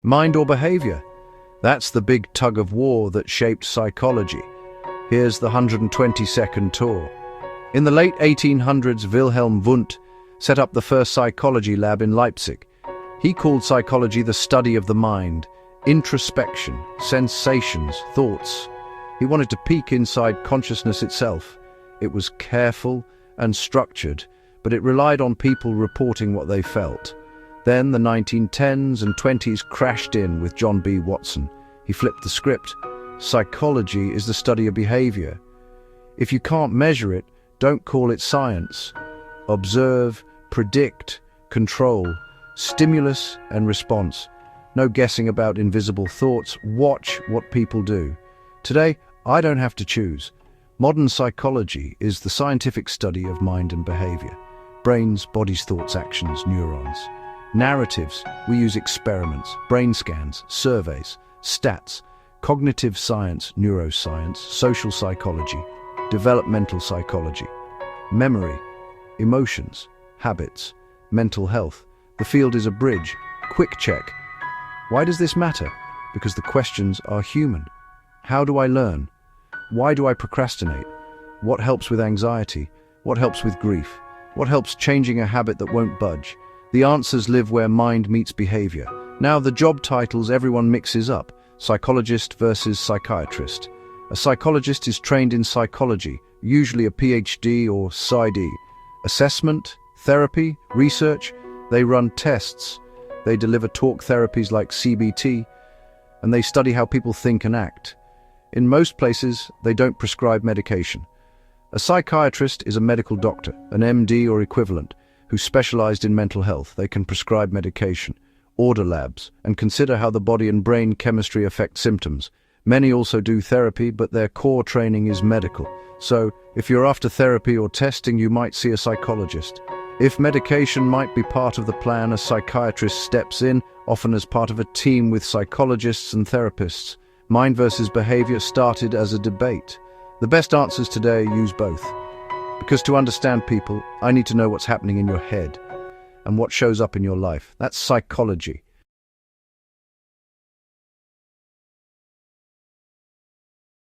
Mind or behavior? That's the big tug of war that shaped psychology. Here's the 120-second tour. In the late 1800s, Wilhelm Wundt set up the first psychology lab in Leipzig. He called psychology the study of the mind, introspection, sensations, thoughts. He wanted to peek inside consciousness itself. It was careful and structured, but it relied on people reporting what they felt. Then the 1910s and 20s crashed in with John B. Watson. He flipped the script. Psychology is the study of behavior. If you can't measure it, don't call it science. Observe, predict, control, stimulus and response. No guessing about invisible thoughts. Watch what people do. Today, I don't have to choose. Modern psychology is the scientific study of mind and behavior. Brains, bodies, thoughts, actions, neurons. Narratives, we use experiments, brain scans, surveys, stats, cognitive science, neuroscience, social psychology, developmental psychology, memory, emotions, habits, mental health. The field is a bridge. Quick check. Why does this matter? Because the questions are human. How do I learn? Why do I procrastinate? What helps with anxiety? What helps with grief? What helps changing a habit that won't budge? The answers live where mind meets behavior. Now the job titles everyone mixes up. Psychologist versus psychiatrist. A psychologist is trained in psychology, usually a PhD or PsyD. Assessment, therapy, research, they run tests. They deliver talk therapies like CBT, and they study how people think and act. In most places, they don't prescribe medication. A psychiatrist is a medical doctor, an MD or equivalent, who specialized in mental health. They can prescribe medication, order labs, and consider how the body and brain chemistry affect symptoms. Many also do therapy, but their core training is medical. So, if you're after therapy or testing, you might see a psychologist. If medication might be part of the plan, a psychiatrist steps in, often as part of a team with psychologists and therapists. Mind versus behavior started as a debate. The best answers today use both. Because to understand people, I need to know what's happening in your head and what shows up in your life. That's psychology.